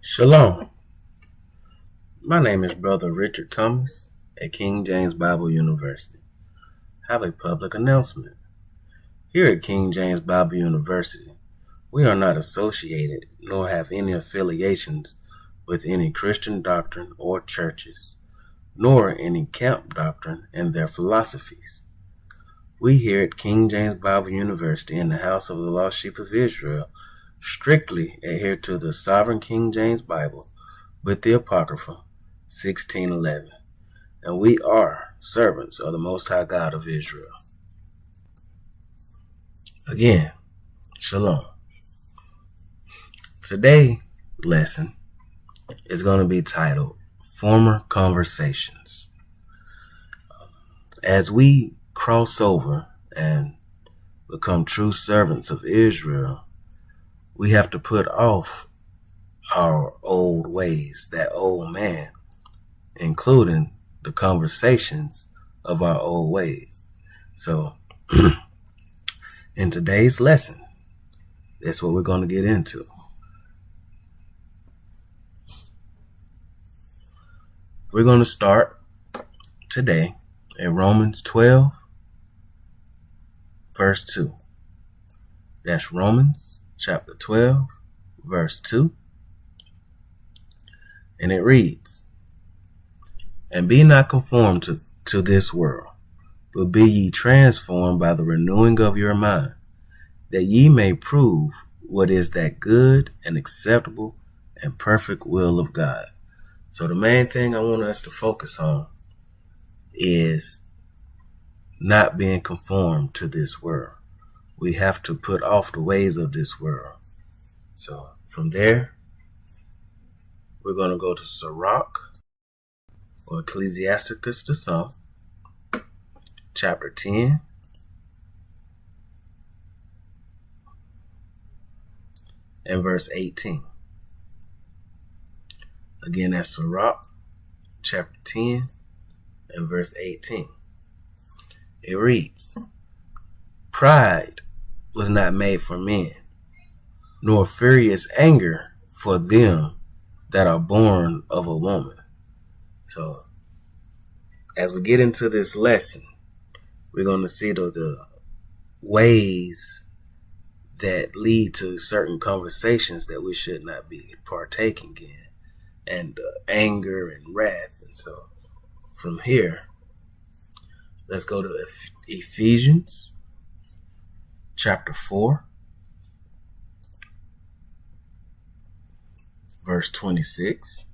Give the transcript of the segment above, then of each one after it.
Shalom. My name is Brother Richard Thomas at King James Bible University. I have a public announcement. Here at King James Bible University, we are not associated nor have any affiliations with any Christian doctrine or churches, nor any camp doctrine and their philosophies. We here at King James Bible University in the House of the Lost Sheep of Israel strictly adhere to the Sovereign King James Bible with the Apocrypha 1611, and we are servants of the Most High God of Israel. Again, Shalom. Today's lesson is going to be titled Former Conversations. As we cross over and become true servants of Israel, we have to put off our old ways, that old man, including the conversations of our old ways. So, in today's lesson, that's what we're going to get into. We're going to start today in Romans 12, verse 2. That's Romans chapter 12, verse 2. And it reads, "And be not conformed to this world, but be ye transformed by the renewing of your mind, that ye may prove what is that good and acceptable and perfect will of God." So the main thing I want us to focus on is not being conformed to this world. We have to put off the ways of this world. So from there, we're going to go to Sirach, or Ecclesiasticus to some, chapter 10, and verse 18. Again, that's Sirach, chapter 10, and verse 18. It reads, "Pride was not made for men, nor furious anger for them that are born of a woman." So, as we get into this lesson, we're going to see the ways that lead to certain conversations that we should not be partaking in, and anger and wrath. And so, from here, let's go to Ephesians chapter 4, verse 26.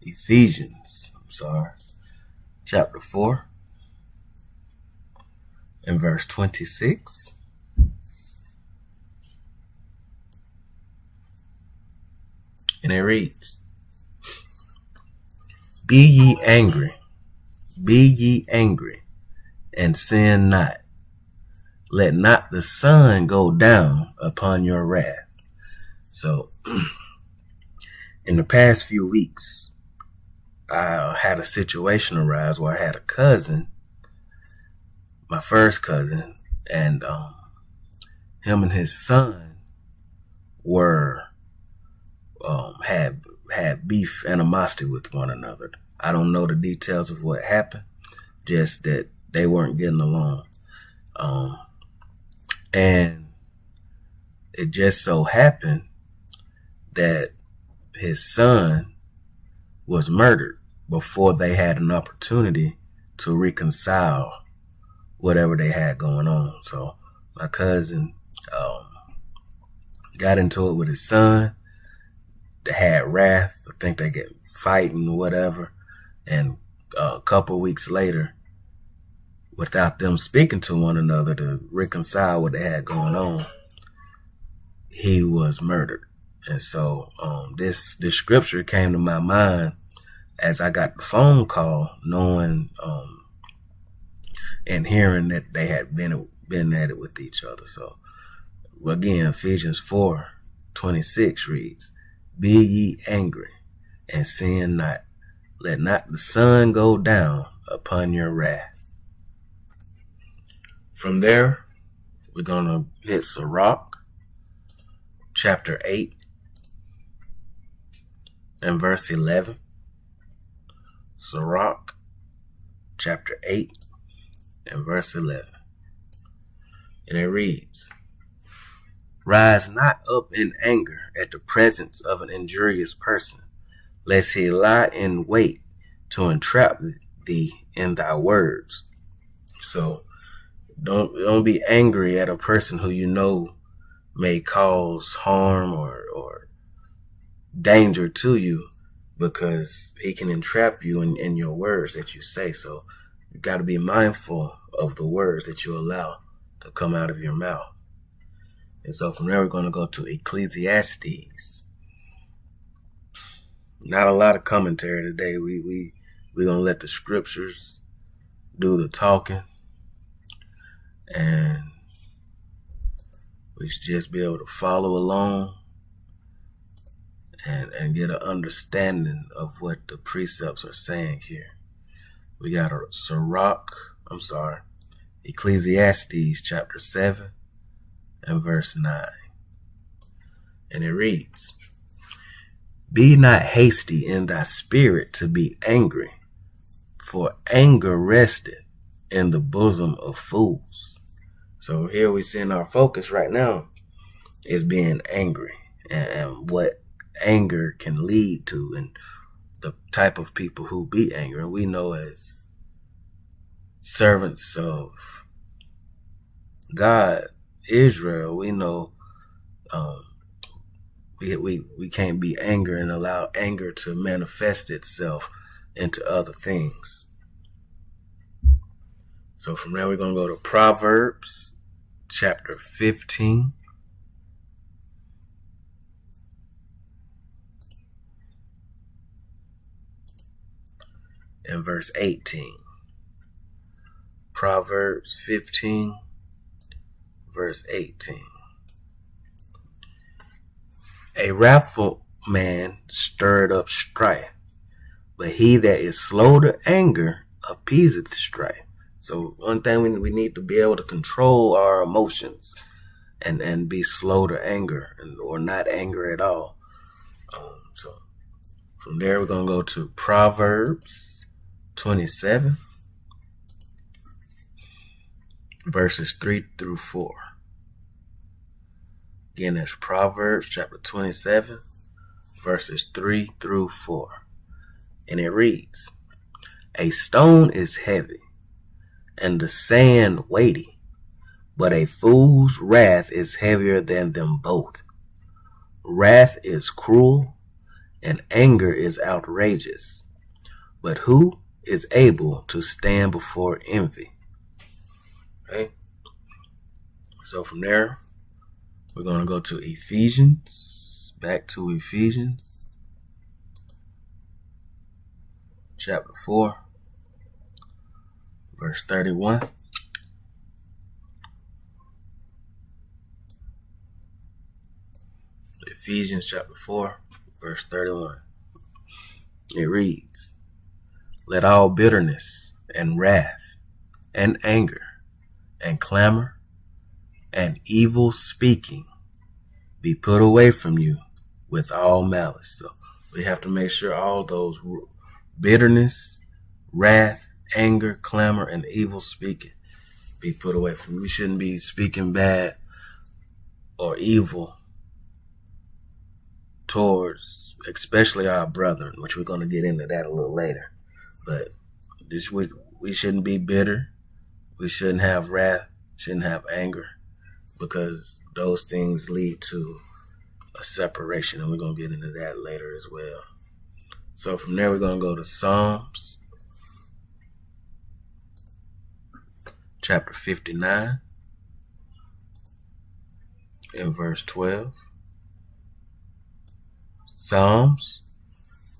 Ephesians chapter 4 and verse 26. And it reads, Be ye angry, and sin not. Let not the sun go down upon your wrath." So, in the past few weeks, I had a situation arise where I had a cousin, my first cousin, and him and his son were had beef, animosity with one another. I don't know the details of what happened, just that they weren't getting along. And it just so happened that his son was murdered before they had an opportunity to reconcile whatever they had going on. So my cousin got into it with his son. They had wrath. I think they get fighting or whatever. And a couple weeks later, without them speaking to one another to reconcile what they had going on, he was murdered. And so this scripture came to my mind as I got the phone call, knowing and hearing that they had been at it with each other. So again, Ephesians 4:26 reads, "Be ye angry, and sin not. Let not the sun go down upon your wrath." From there, we're going to hit Sirach, chapter 8, and verse 11. Sirach, chapter 8, and verse 11. And it reads, "Rise not up in anger at the presence of an injurious person, lest he lie in wait to entrap thee in thy words." So don't be angry at a person who you know may cause harm or danger to you, because he can entrap you in your words that you say. So you got to be mindful of the words that you allow to come out of your mouth. And so from there, we're going to go to Ecclesiastes. Not a lot of commentary today. We're going to let the scriptures do the talking, and we should just be able to follow along and get an understanding of what the precepts are saying here. We got Ecclesiastes chapter 7 and verse 9. And it reads, "Be not hasty in thy spirit to be angry, for anger resteth in the bosom of fools." So here we see in our focus right now is being angry and what anger can lead to, and the type of people who be angry. We know as servants of God, Israel, we know we can't be angry and allow anger to manifest itself into other things. So from there, we're going to go to Proverbs chapter 15. And verse 18. Proverbs 15, verse 18. "A wrathful man stirred up strife, but he that is slow to anger appeaseth strife." So one thing we need to be able to control our emotions and be slow to anger, or not anger at all. So from there, we're going to go to Proverbs 27, verses 3 through 4. Again, that's Proverbs chapter 27, verses 3 through 4. And it reads, "A stone is heavy, and the sand weighty, but a fool's wrath is heavier than them both. Wrath is cruel, and anger is outrageous. But who is able to stand before envy?" Okay. So from there, we're going to go to Ephesians, back to Ephesians, chapter 4, verse 31. Ephesians chapter 4, verse 31. It reads, "Let all bitterness and wrath and anger and clamor and evil speaking be put away from you with all malice." So we have to make sure all those bitterness, wrath, anger, clamor, and evil speaking be put away from you. We shouldn't be speaking bad or evil towards, especially our brethren, which we're going to get into that a little later. But we shouldn't be bitter. We shouldn't have wrath, shouldn't have anger, because those things lead to a separation, and we're going to get into that later as well. So from there, we're going to go to Psalms chapter 59 and verse 12. Psalms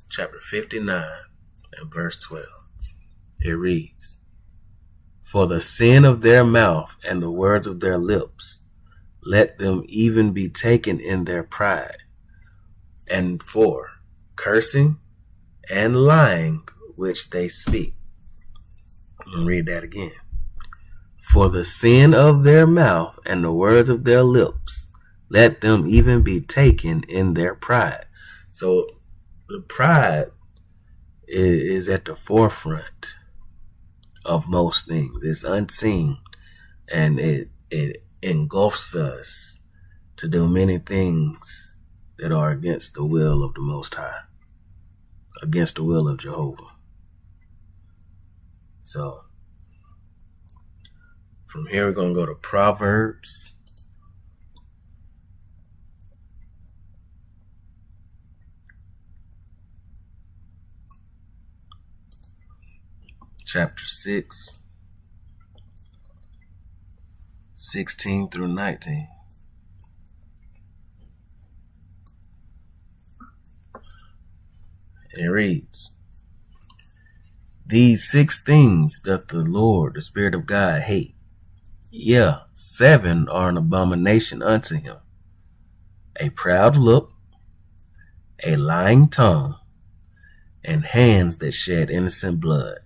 chapter 59 and verse 12. It reads, "For the sin of their mouth and the words of their lips, let them even be taken in their pride. And for cursing and lying which they speak." I'm going to read that again. For the sin of their mouth and the words of their lips, let them even be taken in their pride. So the pride is at the forefront of most things. It's unseen, and it engulfs us to do many things that are against the will of the Most High, against the will of Jehovah. So from here we're going to go to Proverbs chapter 6, 16 through 19. And it reads, These 6 things doth the Lord, the Spirit of God, hate. Yeah, 7 are an abomination unto him. A proud look, a lying tongue, and hands that shed innocent blood.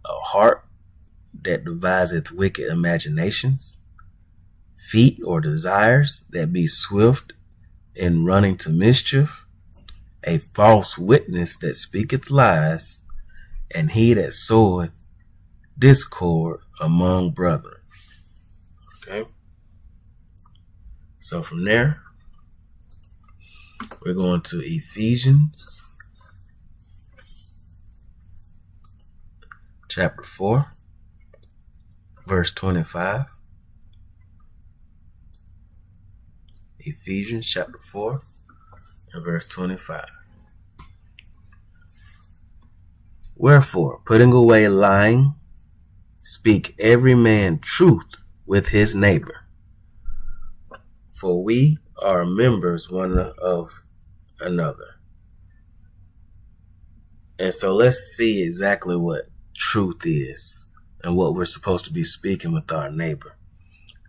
A heart that deviseth wicked imaginations, feet or desires that be swift in running to mischief, a false witness that speaketh lies, and he that soweth discord among brethren. Okay? So from there, we're going to Ephesians chapter 4, verse 25. Ephesians chapter 4 and verse 25. Wherefore, putting away lying, speak every man truth with his neighbor, for we are members one of another. And so let's see exactly what truth is and what we're supposed to be speaking with our neighbor.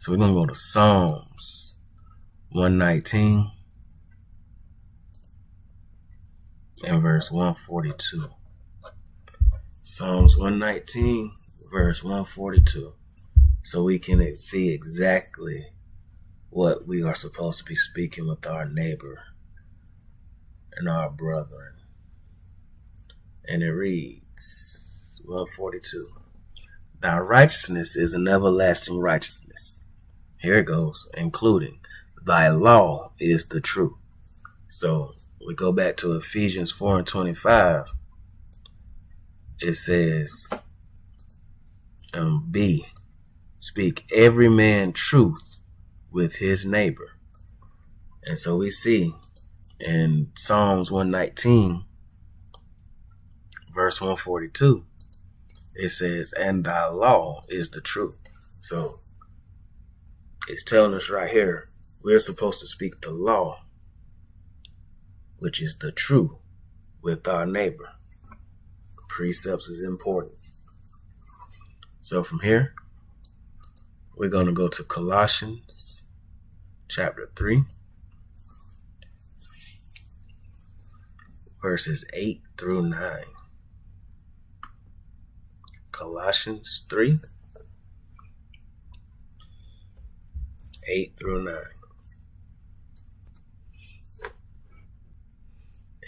So we're going to go to Psalms 119 and verse 142. Psalms 119 verse 142. So we can see exactly what we are supposed to be speaking with our neighbor and our brethren. And it reads 142. Thy righteousness is an everlasting righteousness. Here it goes, including thy law is the truth. So we go back to Ephesians 4 and 25. It says, B, speak every man truth with his neighbor. And so we see in Psalms 119, verse 142, it says, and thy law is the truth. So it's telling us right here, we're supposed to speak the law, which is the truth, with our neighbor. Precepts is important. So from here, we're going to go to Colossians chapter 3, verses 8 through 9. Colossians 3, 8 through 9.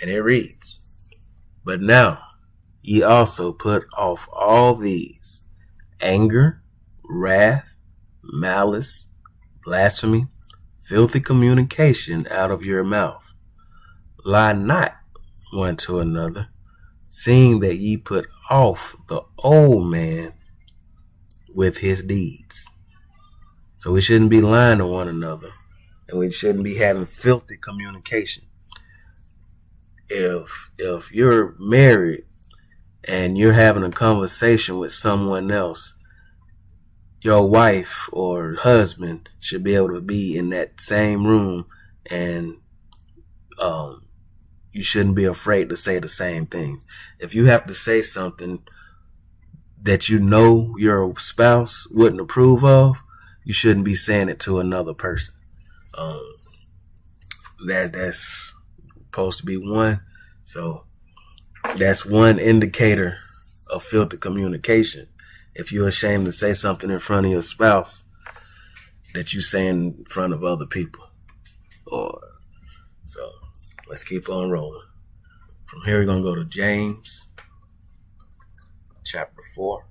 And it reads, But now ye also put off all these: anger, wrath, malice, blasphemy, filthy communication out of your mouth. Lie not one to another, seeing that ye put off the old man with his deeds. So we shouldn't be lying to one another, and we shouldn't be having filthy communication. If you're married and you're having a conversation with someone else, your wife or husband should be able to be in that same room, and you shouldn't be afraid to say the same things. If you have to say something that you know your spouse wouldn't approve of, you shouldn't be saying it to another person. That's supposed to be one. So that's one indicator of filthy communication, if you're ashamed to say something in front of your spouse that you say in front of other people. So let's keep on rolling. From here, we're going to go to James chapter 4.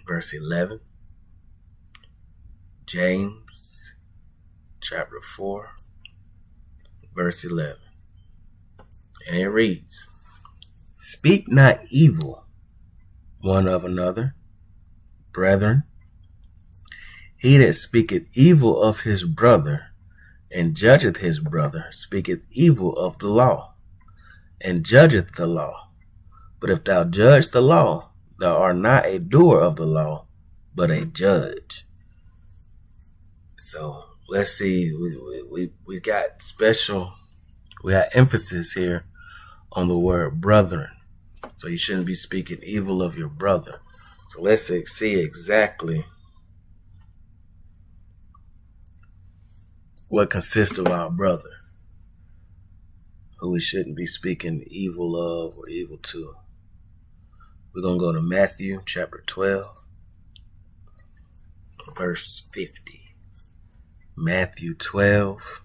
Verse 11. James chapter 4, verse 11. And it reads, "Speak not evil one of another, brethren. He that speaketh evil of his brother, and judgeth his brother, speaketh evil of the law, and judgeth the law. But if thou judge the law, thou art not a doer of the law, but a judge." So let's see, we got emphasis here on the word brethren. So you shouldn't be speaking evil of your brother. So let's see exactly what consists of our brother, who we shouldn't be speaking evil of or evil to. We're going to go to Matthew chapter 12, verse 50. Matthew 12,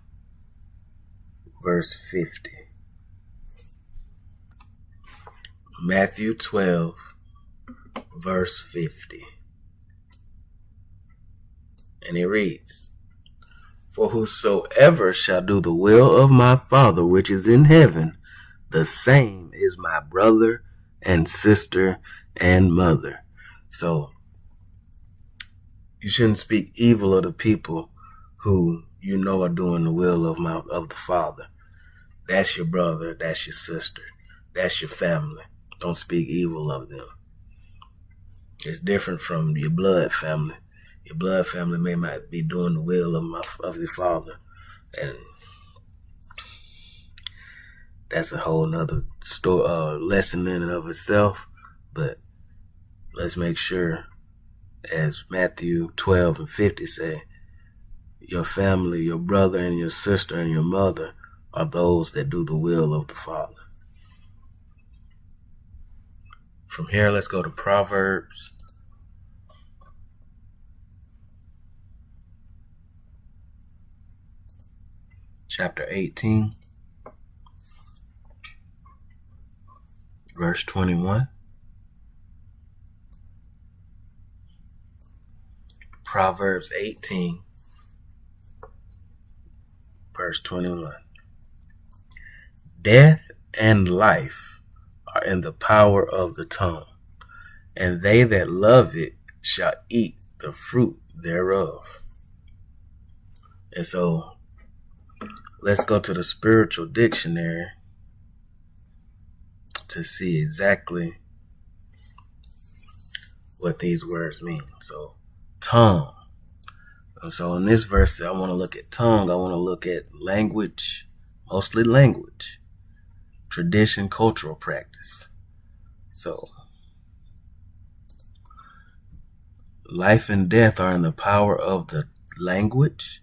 verse 50. Matthew 12, verse 50. And it reads, "For whosoever shall do the will of my Father which is in heaven, the same is my brother and sister and mother." So you shouldn't speak evil of the people who you know are doing the will of the Father. That's your brother, that's your sister, that's your family. Don't speak evil of them. It's different from your blood family. Your blood family may not be doing the will of your Father, and that's a whole nother lesson in and of itself. But let's make sure, as Matthew 12 and 50 say, your family, your brother and your sister and your mother are those that do the will of the Father. From here, let's go to Proverbs chapter 18, verse 21. Proverbs 18, verse 21. "Death and life are in the power of the tongue, and they that love it shall eat the fruit thereof." And so let's go to the spiritual dictionary to see exactly what these words mean. So tongue. So in this verse, I want to look at tongue. I want to look at language, mostly language, tradition, cultural practice. So life and death are in the power of the language,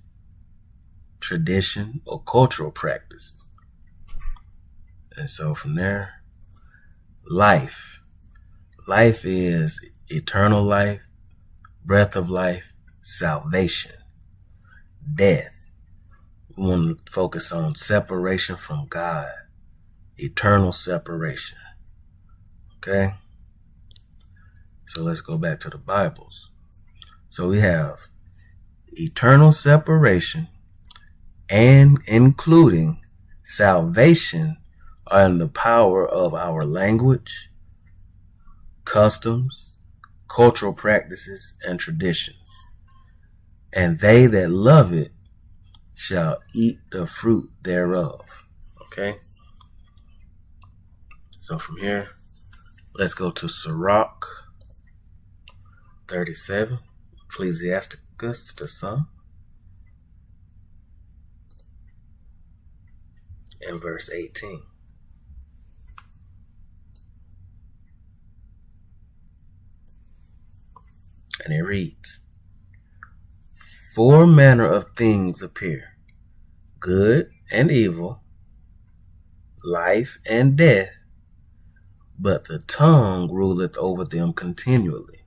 tradition, or cultural practices. And so from there, life. Life is eternal life, breath of life, salvation. Death. We want to focus on separation from God, eternal separation. Okay? So let's go back to the Bibles. So we have eternal separation and including salvation are in the power of our language, customs, cultural practices, and traditions. And they that love it shall eat the fruit thereof. Okay? So from here, let's go to Sirach 37, Ecclesiasticus, the Psalm, and verse 18. And it reads, "Four manner of things appear, good and evil, life and death, but the tongue ruleth over them continually.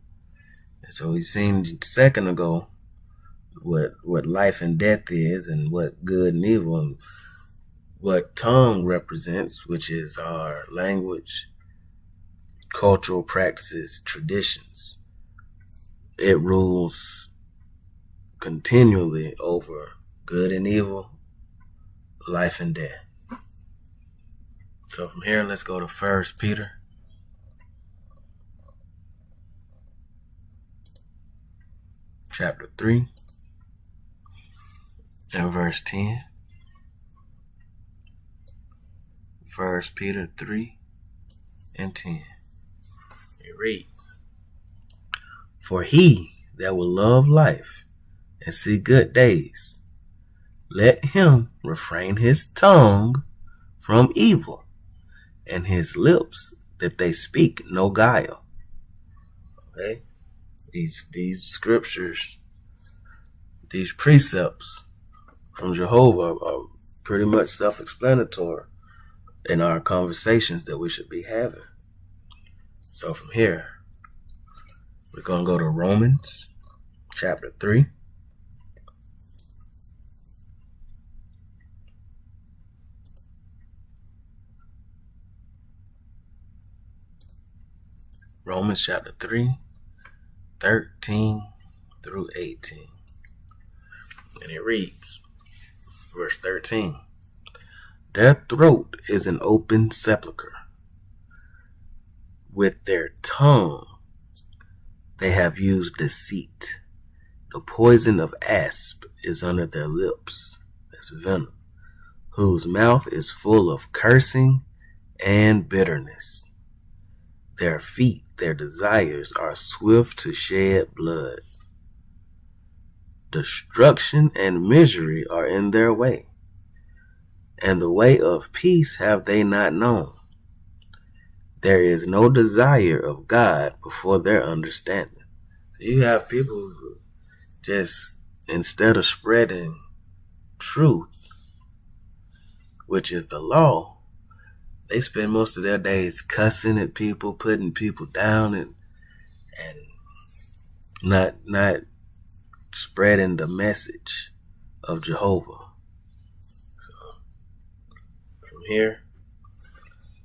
And so we seen a second ago what life and death is, and what good and evil, and what tongue represents, which is our language, cultural practices, traditions. It rules continually over good and evil, life and death. So from here, let's go to 1 Peter chapter 3 and verse 10. 1 Peter 3 and 10. It reads, "For he that will love life and see good days, let him refrain his tongue from evil, and his lips that they speak no guile." Okay? These scriptures, these precepts from JEHOVAH are pretty much self-explanatory in our conversations that we should be having. So from here, we're going to go to Romans chapter 3. Romans chapter 3, 13 through 18. And it reads, verse 13, "Their throat is an open sepulchre. With their tongue they have used deceit. The poison of asp is under their lips," that's venom, "whose mouth is full of cursing and bitterness. Their feet, their desires are swift to shed blood. Destruction and misery are in their way, and the way of peace have they not known. There is no desire of God before their understanding." So you have people who just, instead of spreading truth, which is the law, they spend most of their days cussing at people, putting people down, and not spreading the message of JEHOVAH. So from here,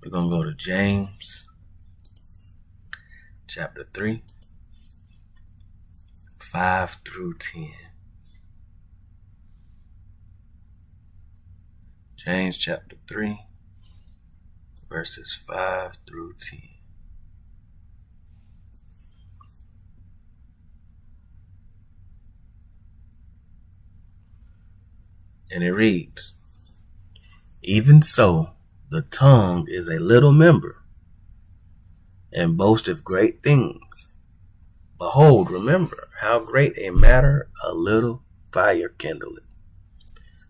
we're going to go to James chapter 3, 5 through 10. James chapter 3, verses 5 through 10. And it reads, "Even so, the tongue is a little member, and boasteth great things. Behold, remember how great a matter a little fire kindleth.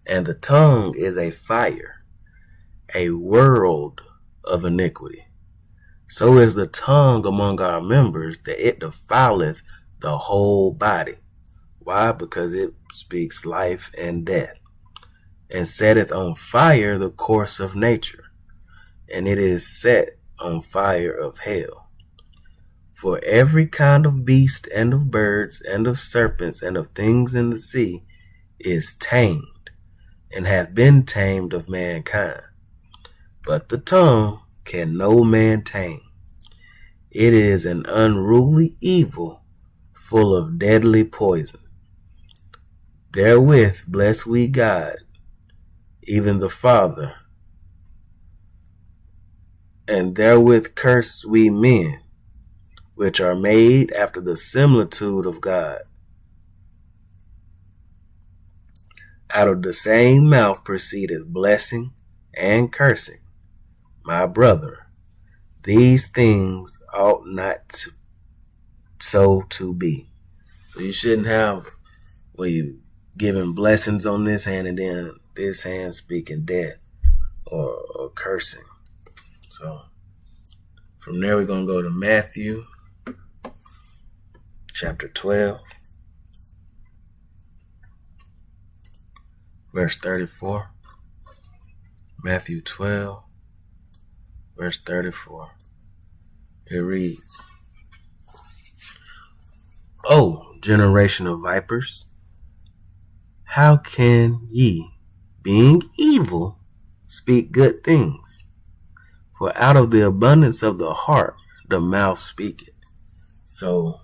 And the tongue is a fire, a world of iniquity. So is the tongue among our members, that it defileth the whole body." Why? Because it speaks life and death, "and setteth on fire the course of nature, and it is set on fire of hell. For every kind of beast, and of birds, and of serpents, and of things in the sea is tamed, and hath been tamed of mankind. But the tongue can no man tame. It is an unruly evil, full of deadly poison. Therewith bless we God, even the Father, and therewith curse we men, which are made after the similitude of God. Out of the same mouth proceedeth blessing and cursing. My brother, these things ought not so to be." So you shouldn't have, where you giving blessings on this hand and then this hand speaking death or cursing. So from there we're going to go to Matthew chapter 12, verse 34. Matthew 12, verse 34. It reads, O generation of vipers, how can ye, being evil, speak good things? For out of the abundance of the heart, the mouth speaketh. So,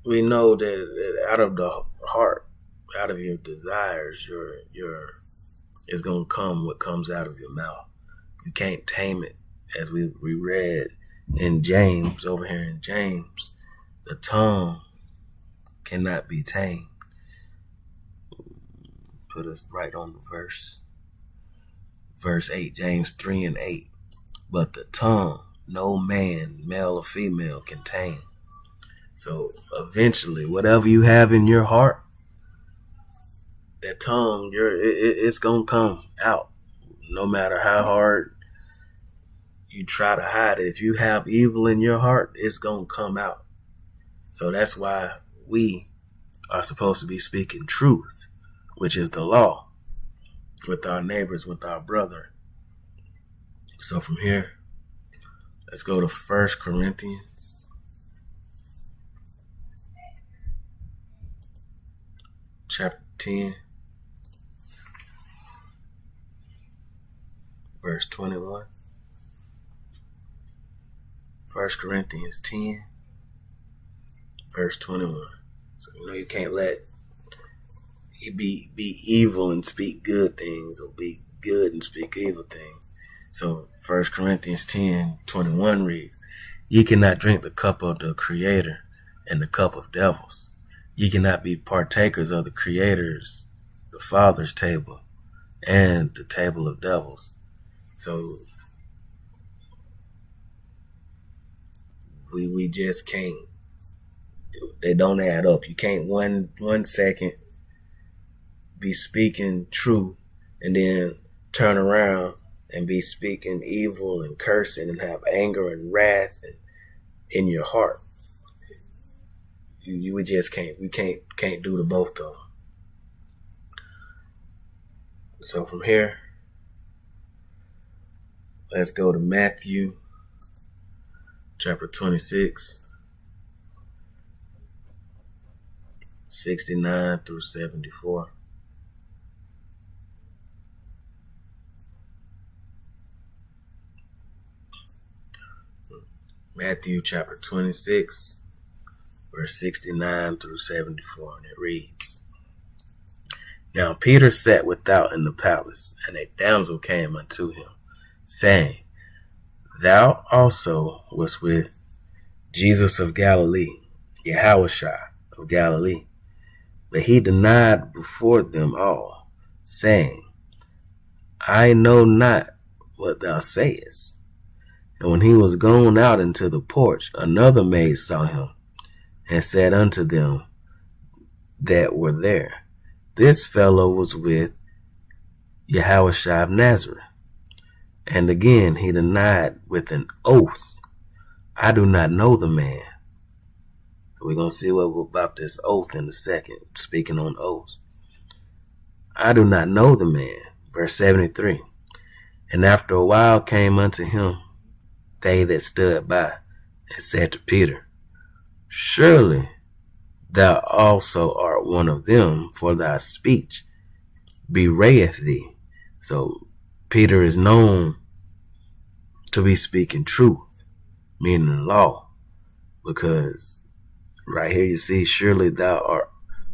we know that out of the heart, out of your desires, is going to come what comes out of your mouth. You can't tame it. As we read in James, over here in James, the tongue cannot be tamed. Put us right on the verse. Verse 8, James 3 and 8. But the tongue, no man, male or female, can tame. So eventually, whatever you have in your heart, that tongue, it's going to come out. No matter how hard you try to hide it. If you have evil in your heart, it's going to come out. So that's why we are supposed to be speaking truth, which is the law, with our neighbors, with our brother. So from here, let's go to 1 Corinthians chapter 10, verse 21. 1 Corinthians 10, verse 21. So you can't let you be evil and speak good things, or be good and speak evil things. So 1 Corinthians 10, 21 reads, Ye cannot drink the cup of the Creator and the cup of devils. Ye cannot be partakers of the Creator's, the Father's table, and the table of devils. So we just can't. They don't add up. You can't one second be speaking true and then turn around and be speaking evil and cursing and have anger and wrath in your heart. We just can't. We can't do the both of them. So from here, let's go to Matthew chapter 26, 69 through 74. Matthew chapter 26, verse 69 through 74, and it reads, Now Peter sat without in the palace, and a damsel came unto him, saying, Thou also wast with Jesus of Galilee, JEHOVAH of Galilee. But he denied before them all, saying, I know not what thou sayest. And when he was gone out into the porch, another maid saw him, and said unto them that were there, This fellow was with JEHOVAH of Nazareth. And again he denied with an oath, I do not know the man. So we're going to see what about this oath in a second, speaking on oaths. I do not know the man. Verse 73. And after a while came unto him they that stood by, and said to Peter, Surely thou also art one of them, for thy speech bewrayeth thee. So Peter is known to be speaking truth, meaning the law, because right here you see, surely thou art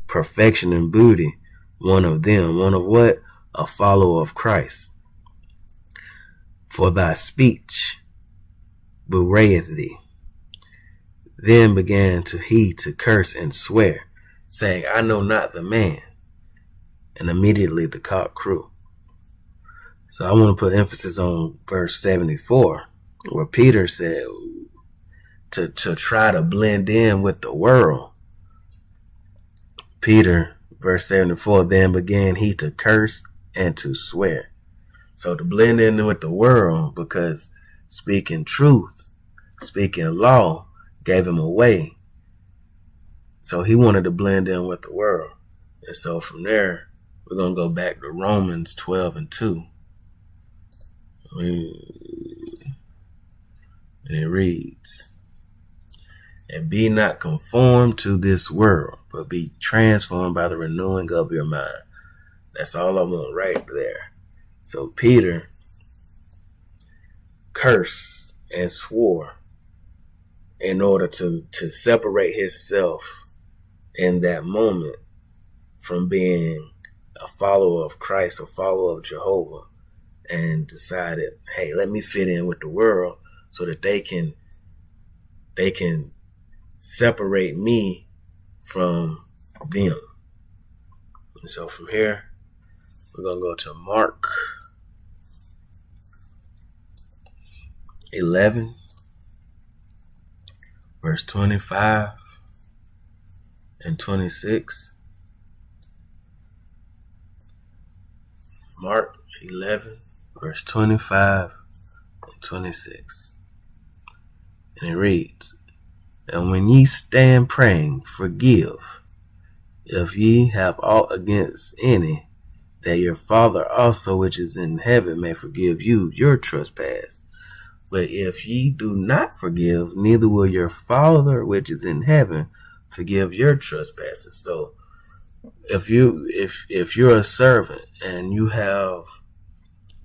perfection and beauty, one of them. One of what? A follower of Christ. For thy speech bewrayeth thee. Then began he to curse and swear, saying, I know not the man. And immediately the cock crew. So I want to put emphasis on verse 74, where Peter said to try to blend in with the world. Peter, verse 74, then began he to curse and to swear. So to blend in with the world, because speaking truth, speaking law, gave him away. So he wanted to blend in with the world. And so from there, we're going to go back to Romans 12:2. And it reads, and be not conformed to this world, but be transformed by the renewing of your mind. That's all I want right there. So Peter cursed and swore in order to separate himself in that moment from being a follower of Christ, a follower of Jehovah, and decided, hey, let me fit in with the world so that they can separate me from them. And so from here, we're going to go to Mark 11, verse 25 and 26. Mark 11, verse 25 and 26. And it reads, and when ye stand praying, forgive, if ye have aught against any, that your Father also which is in heaven may forgive you your trespass. But if ye do not forgive, neither will your Father which is in heaven forgive your trespasses. So if you're a servant and you have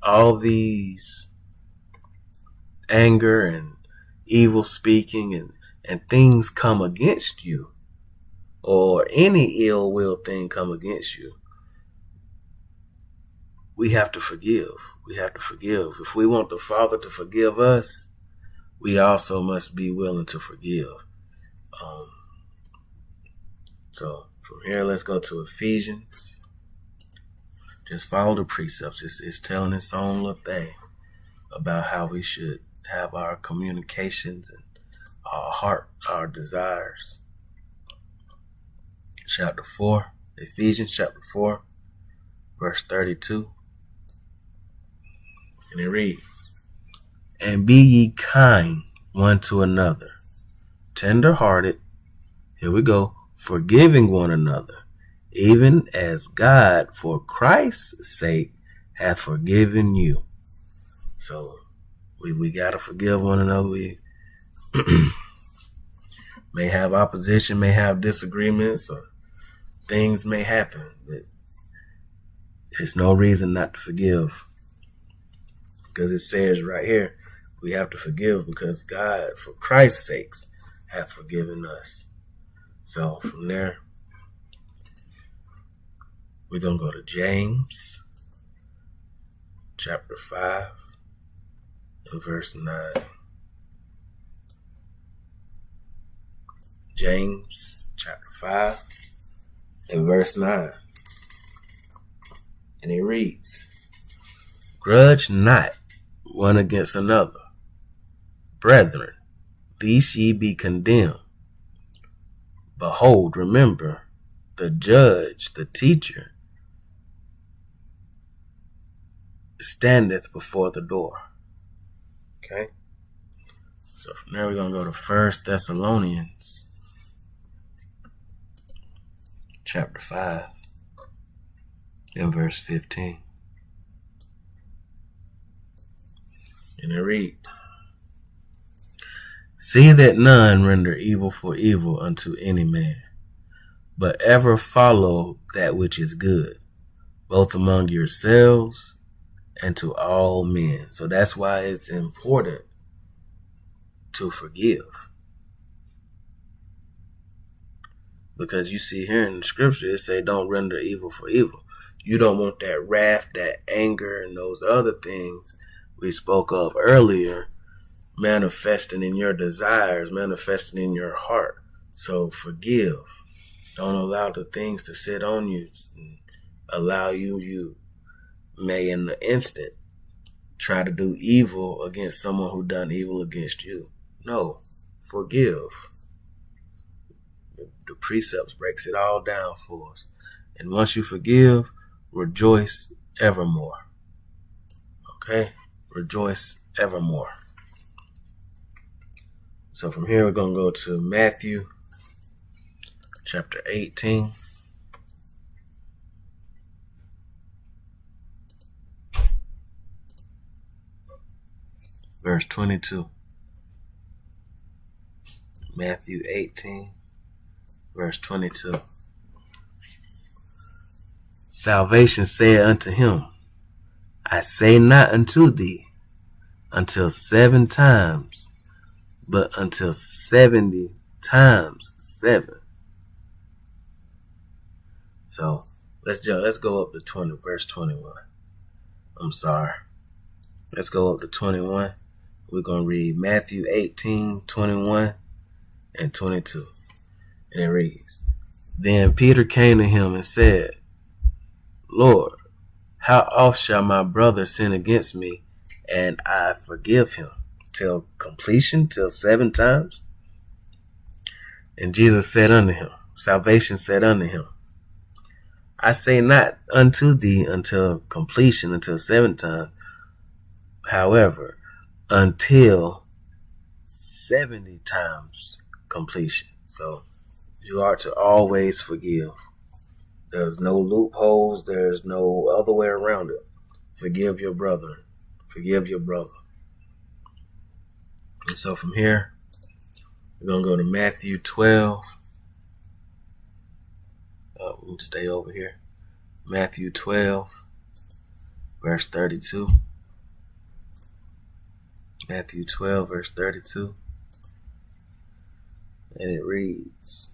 all these anger and evil speaking and things come against you, or any ill will thing come against you, we have to forgive. We have to forgive. If we want the Father to forgive us, we also must be willing to forgive. So from here, let's go to Ephesians. Just follow the precepts. It's telling its own little thing about how we should have our communications and our heart, our desires. Chapter 4, Ephesians chapter 4, verse 32. And it reads, and be ye kind one to another, tender-hearted, here we go, forgiving one another, even as God for Christ's sake hath forgiven you. So we got to forgive one another. We may have opposition, may have disagreements, or things may happen. But there's no reason not to forgive. Because it says right here, we have to forgive because God, for Christ's sakes, hath forgiven us. So from there, we're going to go to James chapter 5 and verse 9. James chapter 5 and verse 9. And it reads, grudge not one against another, brethren, lest ye be condemned. Behold, remember, the judge, the teacher, standeth before the door. Okay? So from there we're going to go to 1 Thessalonians chapter 5 and verse 15. And it reads, see that none render evil for evil unto any man, but ever follow that which is good, both among yourselves and to all men. So that's why it's important to forgive. Because you see here in the scripture, it say don't render evil for evil. You don't want that wrath, that anger, and those other things we spoke of earlier manifesting in your desires, manifesting in your heart. So forgive. Don't allow the things to sit on you and allow you may in the instant try to do evil against someone who done evil against you. No, forgive. The precepts breaks it all down for us. And once you forgive, rejoice evermore. Okay? Rejoice evermore. So from here, we're going to go to Matthew chapter 18 verse 22. Matthew 18, verse 22. Salvation said unto him, I say not unto thee until 7 times, but until 70 times 7. So let's go up to verse 21. I'm sorry. Let's go up to 21. We're going to read Matthew 18, 21 and 22. And it reads, Then Peter came to him and said, Lord, how oft shall my brother sin against me, and I forgive him? Till completion, till 7 times? And Jesus said unto him, Salvation said unto him, I say not unto thee until completion, until 7 times, however, until 70 times completion. So you are to always forgive. There's no loopholes. There's no other way around it. Forgive your brother. Forgive your brother. And so from here, we're going to go to Matthew 12. We'll stay over here. Matthew 12, verse 32. Matthew 12, verse 32. And it reads,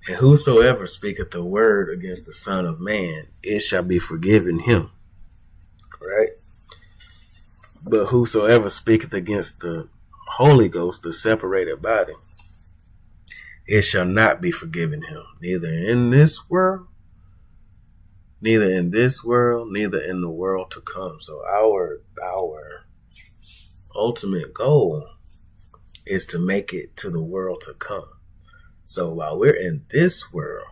And whosoever speaketh a word against the Son of Man, it shall be forgiven him. Right? But whosoever speaketh against the Holy Ghost, the separated body, it shall not be forgiven him, neither in this world, neither in the world to come. So our ultimate goal is to make it to the world to come. So while we're in this world,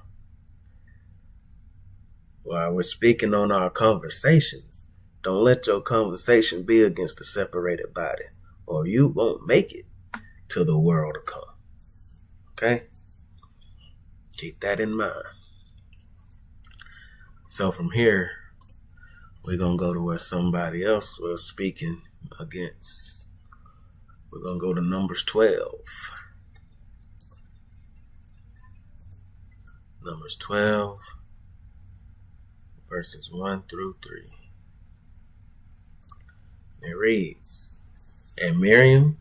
while we're speaking on our conversations, don't let your conversation be against the separated body, or you won't make it to the world to come. Okay? Keep that in mind. So from here, we're going to go to where somebody else was speaking against. We're going to go to Numbers 12. Numbers 12, verses 1 through 3. It reads, And Miriam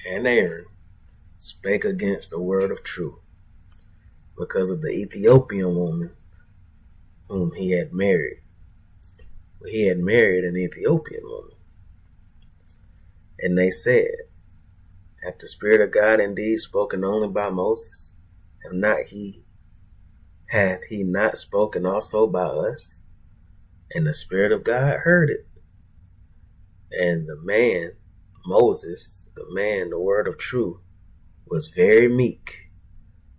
and Aaron spake against the word of truth, because of the Ethiopian woman whom he had married. He had married an Ethiopian woman. And they said, Hath the Spirit of God indeed spoken only by Moses? Hath he not spoken also by us? And the Spirit of God heard it. And the man, Moses, the word of truth, was very meek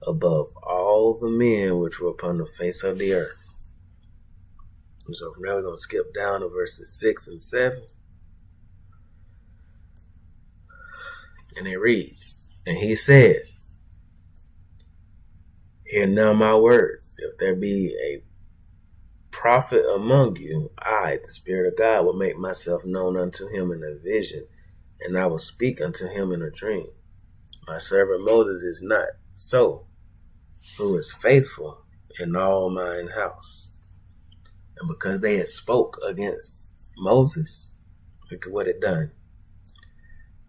above all the men which were upon the face of the earth. And so from now we're going to skip down to verses 6 and 7. And it reads, And he said, Hear now my words. If there be a prophet among you, I, the Spirit of God, will make myself known unto him in a vision, and I will speak unto him in a dream. My servant Moses is not so, who is faithful in all mine house. And because they had spoke against Moses, look at what it done.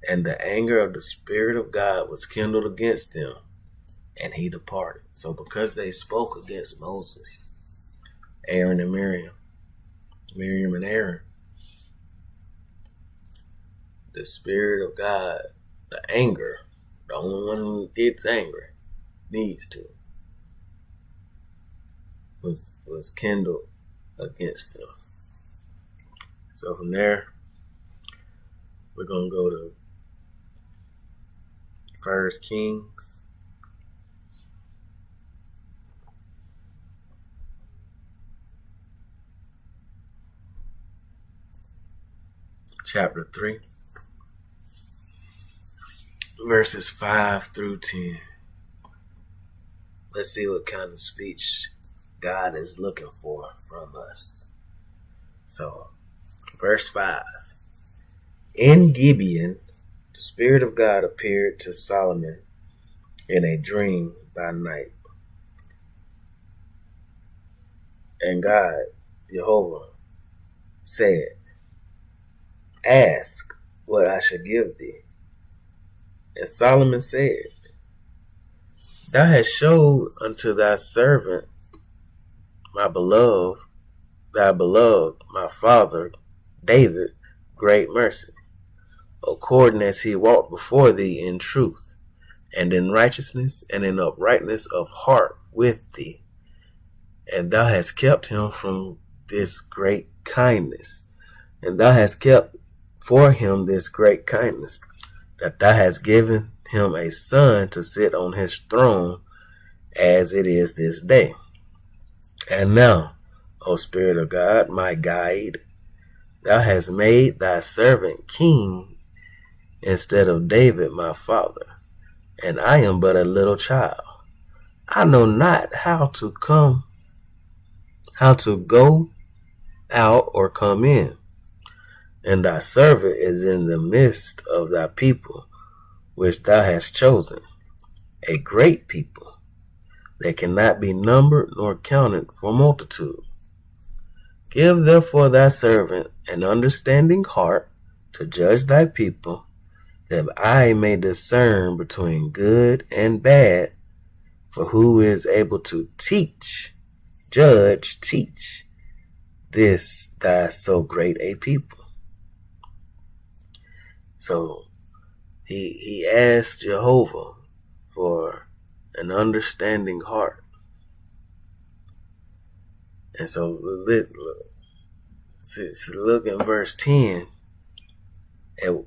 And the anger of the Spirit of God was kindled against them, and he departed. So because they spoke against Moses, Aaron and Miriam and Aaron, the Spirit of God, the anger, the only one who gets angry, needs to, was kindled against them. So from there, we're going to go to 1 Kings chapter 3, verses 5 through 10. Let's see what kind of speech God is looking for from us. So Verse 5. In Gibeon, the Spirit of God appeared to Solomon in a dream by night. And God, JEHOVAH, said, Ask what I shall give thee. And Solomon said, Thou hast showed unto thy servant, thy beloved, my father, David, great mercy, according as he walked before thee in truth, and in righteousness, and in uprightness of heart with thee. And thou hast kept him from this great kindness. And thou hast kept for him this great kindness, that thou hast given him a son to sit on his throne, as it is this day. And now, O Spirit of God, my guide, thou hast made thy servant king instead of David my father, and I am but a little child. I know not how to go out or come in. And thy servant is in the midst of thy people, which thou hast chosen, a great people, that cannot be numbered nor counted for multitude. Give therefore thy servant an understanding heart to judge thy people, that I may discern between good and bad. For who is able to teach this thy so great a people? So he asked JEHOVAH for an understanding heart. And so look in verse 10 at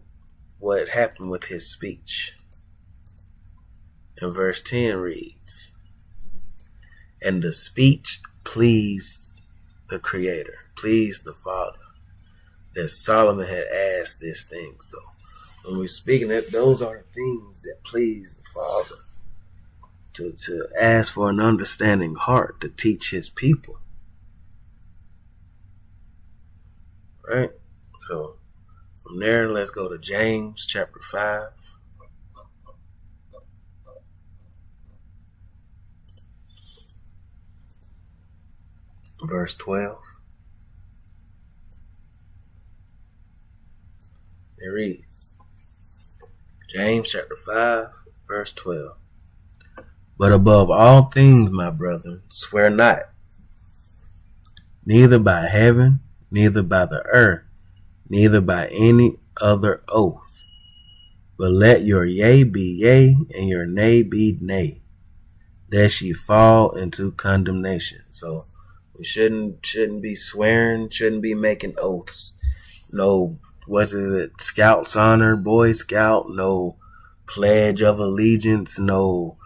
what happened with his speech. And verse 10 reads, And the speech pleased the Creator, pleased the Father, that Solomon had asked this thing. So when we're speaking, that those are the things that please the Father, to ask for an understanding heart to teach his people. Right? So from there, let's go to James chapter 5. Verse 12. It reads, James chapter 5, verse 12. But above all things, my brethren, swear not, neither by heaven, neither by the earth, neither by any other oath, but let your yea be yea, and your nay be nay, lest ye fall into condemnation. So we shouldn't be swearing, shouldn't be making oaths. No, Scouts honor, Boy Scout, no pledge of allegiance, no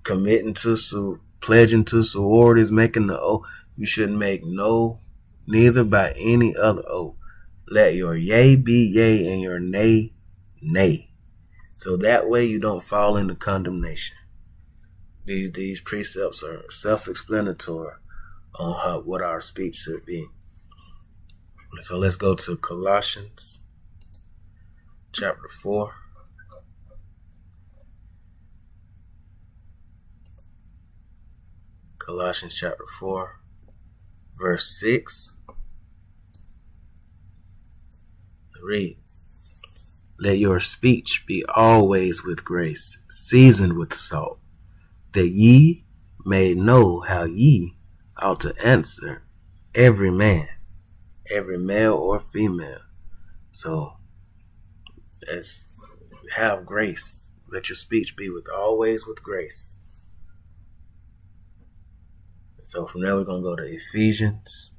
pledging to sororities, making the oath. You shouldn't make neither by any other oath. Let your yea be yea, and your nay, nay. So that way you don't fall into condemnation. These precepts are self-explanatory on what our speech should be. So let's go to Colossians chapter 4. Colossians chapter 4, verse 6. It reads, Let your speech be always with grace, seasoned with salt, that ye may know how ye ought to answer every man, every male or female. So let's have grace. Let your speech be always with grace. So from there we're going to go to Ephesians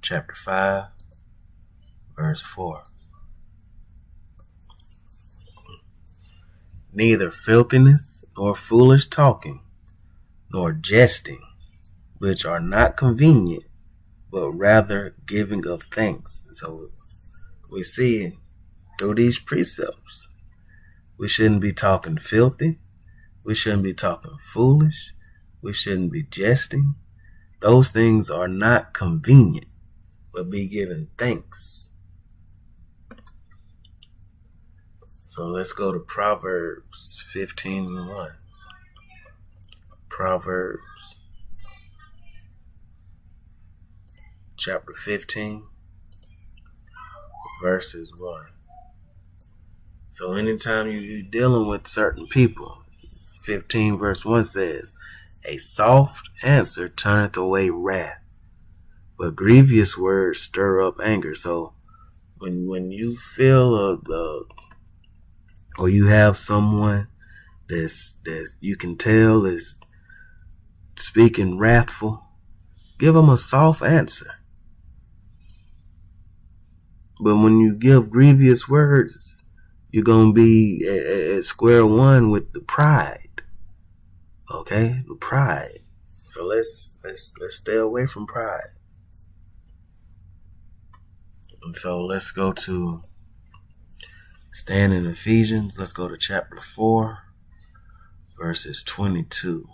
chapter 5, verse 4. Neither filthiness, nor foolish talking, nor jesting, which are not convenient, but rather giving of thanks. So we see through these precepts, we shouldn't be talking filthy. We shouldn't be talking foolish. We shouldn't be jesting. those things are not convenient, but be given thanks. So let's go to Proverbs 15:1. Proverbs chapter 15, verses 1. So anytime you're dealing with certain people, 15 verse 1 says, a soft answer turneth away wrath, but grievous words stir up anger. So when you feel or you have someone that you can tell is speaking wrathful, give them a soft answer. But when you give grievous words, you're going to be at square one with the pride. Okay? The pride. So let's stay away from pride. And so let's go to, staying in Ephesians, let's go to chapter 4, verses 22.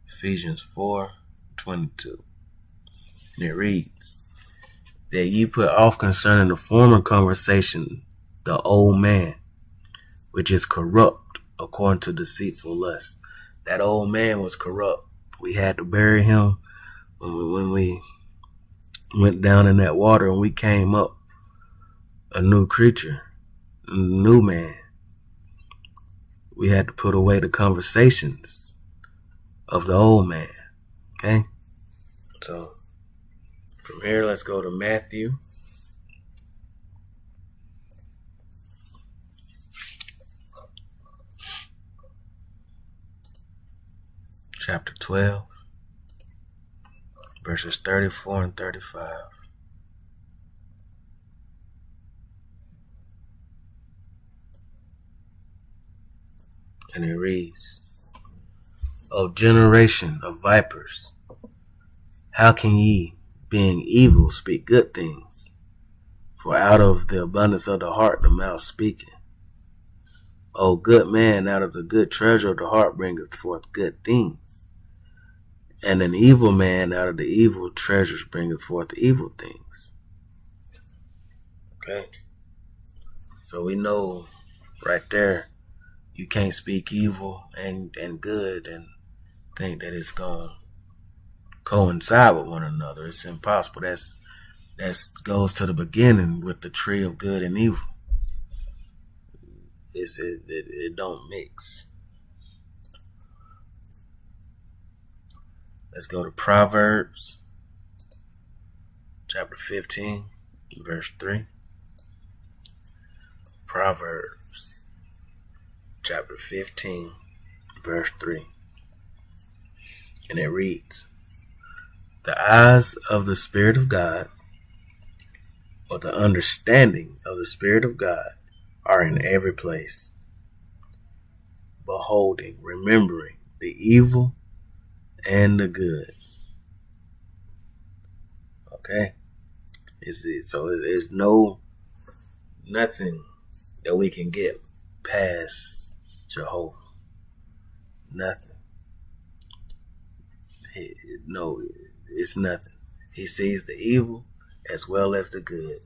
Ephesians 4:22. And it reads, that ye put off concerning the former conversation the old man, which is corrupt according to deceitful lust. That old man was corrupt. We had to bury him when we went down in that water, and we came up a new creature, a new man. We had to put away the conversations of the old man. Okay? So from here, let's go to Matthew chapter 12, verses 34 and 35. And it reads, O generation of vipers, how can ye, being evil, speak good things? For out of the abundance of the heart the mouth speaketh. O good man, out of the good treasure of the heart bringeth forth good things. And an evil man out of the evil treasures bringeth forth evil things. Okay? So we know right there, you can't speak evil and good and think that it's going to coincide with one another. It's impossible. That goes to the beginning with the tree of good and evil. It don't mix. Let's go to Proverbs chapter 15, verse 3. Proverbs chapter 15, verse 3. And it reads, the eyes of the Spirit of God, or the understanding of the Spirit of God, are in every place, beholding, remembering the evil and the good. Okay? So it's nothing that we can get past Jehovah. Nothing. No, it's nothing. He sees the evil as well as the good.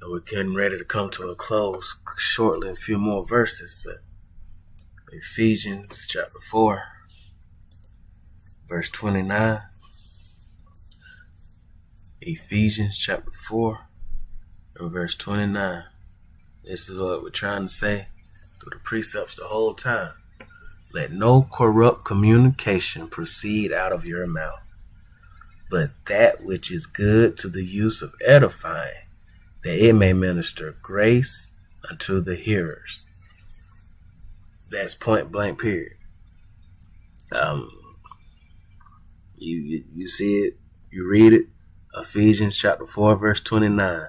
And we're getting ready to come to a close shortly, a few more verses. Ephesians chapter 4, verse 29. Ephesians chapter 4 and verse 29. This is what we're trying to say through the precepts the whole time. Let no corrupt communication proceed out of your mouth, but that which is good to the use of edifying, that it may minister grace unto the hearers. That's point blank, period. You see it, you read it, Ephesians chapter 4, verse 29.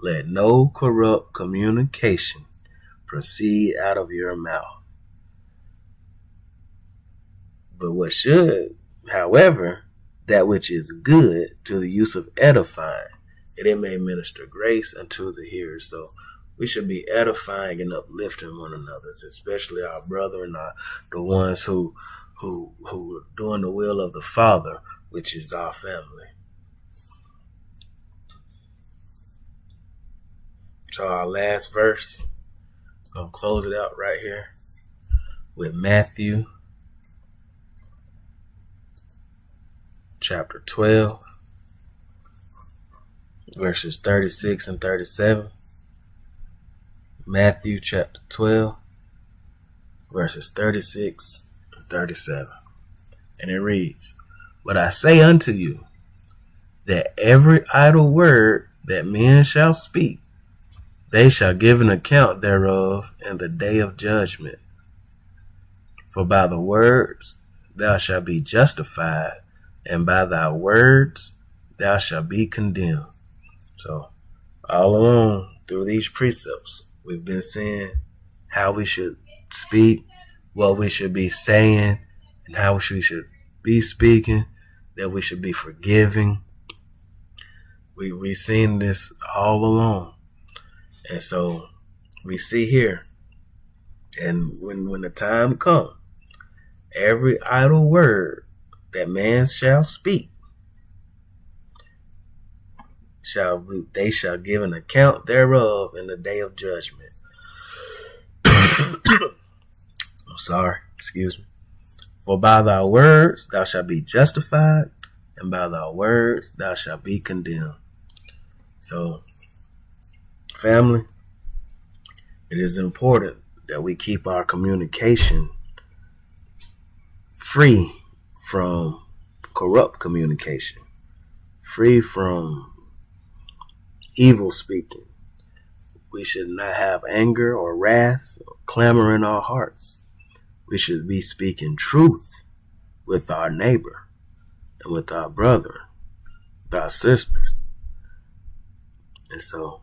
Let no corrupt communication proceed out of your mouth. But what should, however, that which is good to the use of edifying, that it may minister grace unto the hearers. So we should be edifying and uplifting one another, especially our brother and the ones who doing the will of the Father, which is our family. So our last verse, I'm going to close it out right here with Matthew chapter 12, verses 36 and 37. Matthew chapter 12, verses 36 and 37. And it reads, "But I say unto you, that every idle word that men shall speak, they shall give an account thereof in the day of judgment. For by the words thou shalt be justified, and by thy words thou shalt be condemned." So all along through these precepts, we've been seeing how we should speak, what we should be saying, and how we should be speaking, that we should be forgiving. We've seen this all along. And so we see here, and when the time comes, every idle word that man shall speak, they shall give an account thereof in the day of judgment. I'm sorry, excuse me. For by thy words thou shalt be justified, and by thy words thou shalt be condemned. So, family, it is important that we keep our communication free from corrupt communication, free from evil speaking. We should not have anger or wrath or clamor in our hearts. We should be speaking truth with our neighbor and with our brother, with our sisters. And so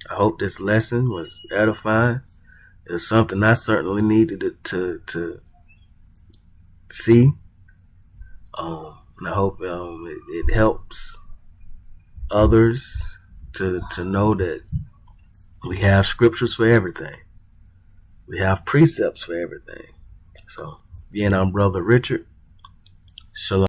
I hope this lesson was edifying. It's something I certainly needed to see. And I hope it helps others to know that we have scriptures for everything. We have precepts for everything. So, again, I'm Brother Richard. Shalom.